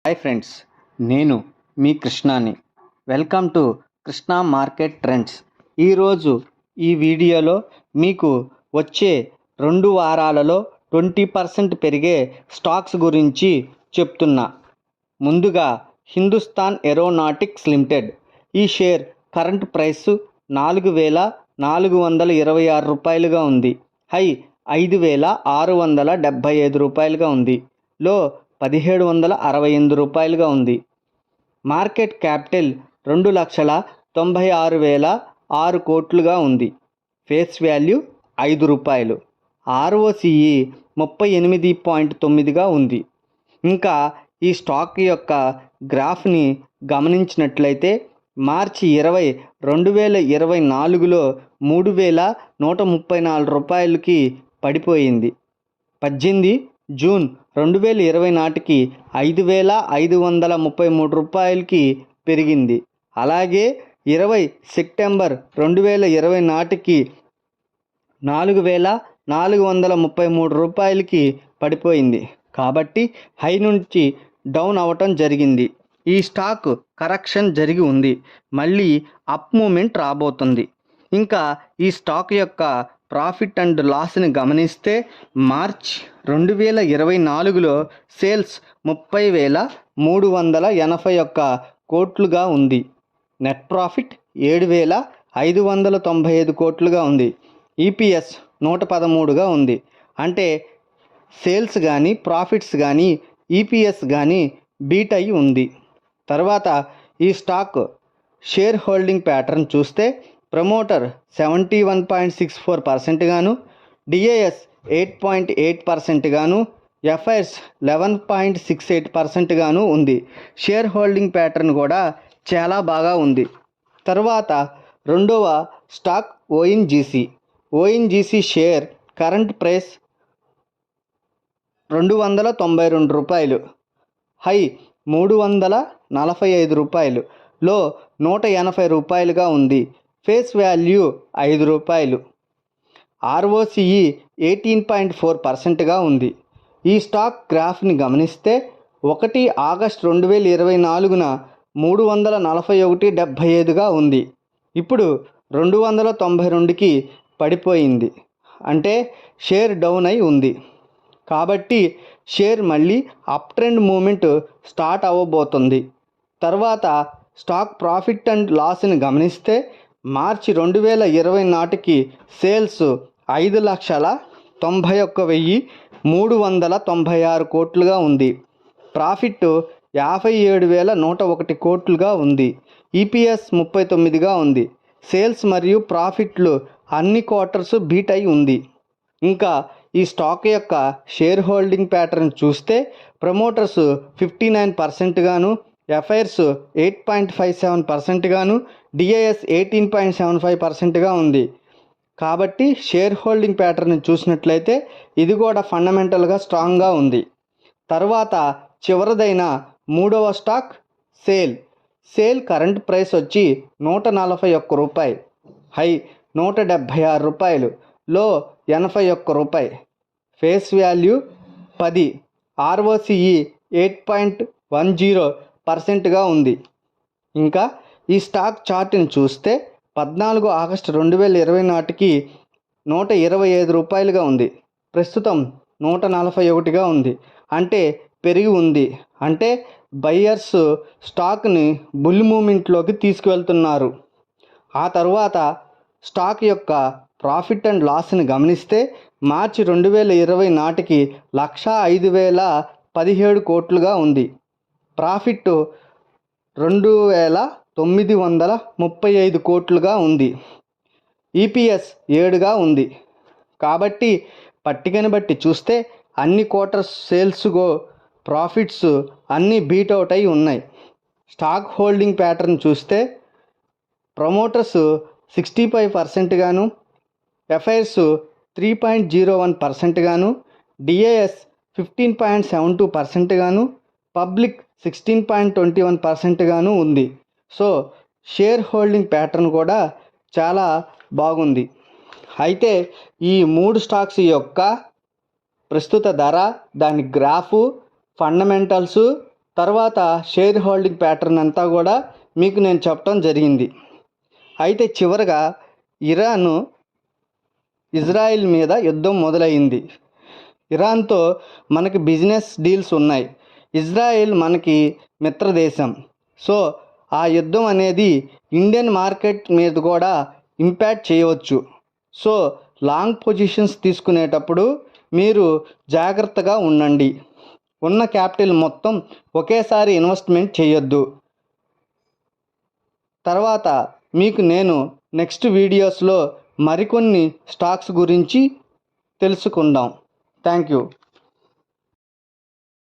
Hi friends, నేను మీ కృష్ణాని. Welcome to Krishna market trends. ఈరోజు ఈ వీడియోలో మీకు వచ్చే 2 వారాలలో 20% పెరిగే స్టాక్స్ గురించి చెప్తున్నా. ముందుగా హిందుస్థాన్ ఏరోనాటిక్స్ లిమిటెడ్. ఈ షేర్ కరెంట్ ప్రైస్ 4,426 రూపాయలుగా ఉంది. హై 5,675 రూపాయలుగా ఉంది. లో 1,768 రూపాయలుగా ఉంది. మార్కెట్ క్యాపిటల్ 2,96,600 కోట్లుగా ఉంది. ఫేస్ వాల్యూ 5 రూపాయలు. ROCE 38.9గా ఉంది. ఇంకా ఈ స్టాక్ యొక్క గ్రాఫ్ని గమనించినట్లయితే మార్చి 20, 2024లో 3,134 రూపాయలకి పడిపోయింది. 18 జూన్ 2020 నాటికి 5,533 రూపాయలకి పెరిగింది. అలాగే 20 సెప్టెంబర్ 2020 నాటికి 4,433 రూపాయలకి పడిపోయింది. కాబట్టి హై నుంచి డౌన్ అవ్వటం జరిగింది. ఈ స్టాక్ కరెక్షన్ జరిగి ఉంది. మళ్ళీ అప్ మూమెంట్ రాబోతుంది. ఇంకా ఈ స్టాక్ యొక్క ప్రాఫిట్ అండ్ లాస్ని గమనిస్తే మార్చ్ 2024లో సేల్స్ 30,381 కోట్లుగా ఉంది. నెట్ ప్రాఫిట్ 7,595 కోట్లుగా ఉంది. EPS 113గా ఉంది. అంటే సేల్స్ కానీ ప్రాఫిట్స్ కానీ EPS కానీ బీట్ అయి ఉంది. తర్వాత ఈ స్టాక్ షేర్ హోల్డింగ్ ప్యాటర్న్ చూస్తే ప్రమోటర్ 71.64% గాను, DAS 8.8% గాను, FIs 11.68% గాను ఉంది. షేర్ హోల్డింగ్ ప్యాటర్న్ కూడా చాలా బాగా ఉంది. తర్వాత రెండవ stock ONGC share current price 292 రూపాయలు. హై 345 రూపాయలు. లో 180 రూపాయలుగా ఉంది. ఫేస్ వాల్యూ 5 రూపాయలు. ROCE 18.4%గా ఉంది. ఈ స్టాక్ గ్రాఫ్ని గమనిస్తే 1 ఆగస్టు 2024న 341.75గా ఉంది. ఇప్పుడు 292కి పడిపోయింది. అంటే షేర్ డౌన్ అయి ఉంది. కాబట్టి షేర్ మళ్ళీ అప్ ట్రెండ్ మూమెంట్ స్టార్ట్ అవ్వబోతుంది. తర్వాత స్టాక్ ప్రాఫిట్ అండ్ లాస్ని గమనిస్తే మార్చి 2020 నాటికి సేల్స్ 5,91,396 కోట్లుగా ఉంది. ప్రాఫిట్ 57,101 కోట్లుగా ఉంది. EPS 39గా ఉంది. సేల్స్ మరియు ప్రాఫిట్లు అన్ని క్వార్టర్స్ బీట్ అయి ఉంది. ఇంకా ఈ స్టాక్ యొక్క షేర్ హోల్డింగ్ ప్యాటర్న్ చూస్తే ప్రమోటర్స్ 59% గాను, FIs 8.57% గాను, DAS 18.75%గా ఉంది. కాబట్టి షేర్ హోల్డింగ్ ప్యాటర్న్ చూసినట్లయితే ఇది కూడా ఫండమెంటల్గా స్ట్రాంగ్గా ఉంది. తర్వాత చివరిదైన మూడవ స్టాక్ సేల్ కరెంట్ ప్రైస్ వచ్చి 141 రూపాయి. హై 176 రూపాయలు. లో 81 రూపాయి. Face value 10. ROCE 8.10%గా ఉంది. ఇంకా ఈ స్టాక్ చార్ట్ని చూస్తే 14 ఆగస్టు 2020 నాటికి 125 రూపాయలుగా ఉంది. ప్రస్తుతం 141గా ఉంది. అంటే పెరిగి ఉంది. అంటే బయ్యర్స్ స్టాక్ని బుల్ మూమెంట్లోకి తీసుకువెళ్తున్నారు. ఆ తర్వాత స్టాక్ యొక్క ప్రాఫిట్ అండ్ లాస్ని గమనిస్తే మార్చి 2020 నాటికి 105,017 కోట్లుగా ఉంది. ప్రాఫిట్ 2,935 కోట్లుగా ఉంది. EPS 7గా ఉంది. కాబట్టి పట్టికని బట్టి చూస్తే అన్ని క్వార్టర్స్ సేల్స్ ప్రాఫిట్స్ అన్నీ బీట్ అవుట్ అయి ఉన్నాయి. స్టాక్ హోల్డింగ్ ప్యాటర్న్ చూస్తే ప్రమోటర్స్ 65% గాను, FIs 3.01% గాను, DAS 15.72% గాను, పబ్లిక్ 16.21% గాను ఉంది. సో షేర్ హోల్డింగ్ ప్యాటర్న్ కూడా చాలా బాగుంది. అయితే ఈ 3 స్టాక్స్ యొక్క ప్రస్తుత ధర, దాని గ్రాఫు, ఫండమెంటల్స్, తర్వాత షేర్ హోల్డింగ్ ప్యాటర్న్ అంతా కూడా మీకు నేను చెప్పడం జరిగింది. అయితే చివరగా ఇరాన్ ఇజ్రాయిల్ మీద యుద్ధం మొదలైంది. ఇరాన్తో మనకి బిజినెస్ డీల్స్ ఉన్నాయి. ఇజ్రాయిల్ మనకి మిత్రదేశం. సో ఆ యుద్ధం అనేది ఇండియన్ మార్కెట్ మీద కూడా ఇంపాక్ట్ చేయవచ్చు. సో లాంగ్ పొజిషన్స్ తీసుకునేటప్పుడు మీరు జాగ్రత్తగా ఉండండి. ఉన్న క్యాపిటల్ మొత్తం ఒకేసారి ఇన్వెస్ట్మెంట్ చేయొద్దు. తర్వాత మీకు నేను నెక్స్ట్ వీడియోస్లో మరికొన్ని స్టాక్స్ గురించి తెలుసుకుందాం. Thank you.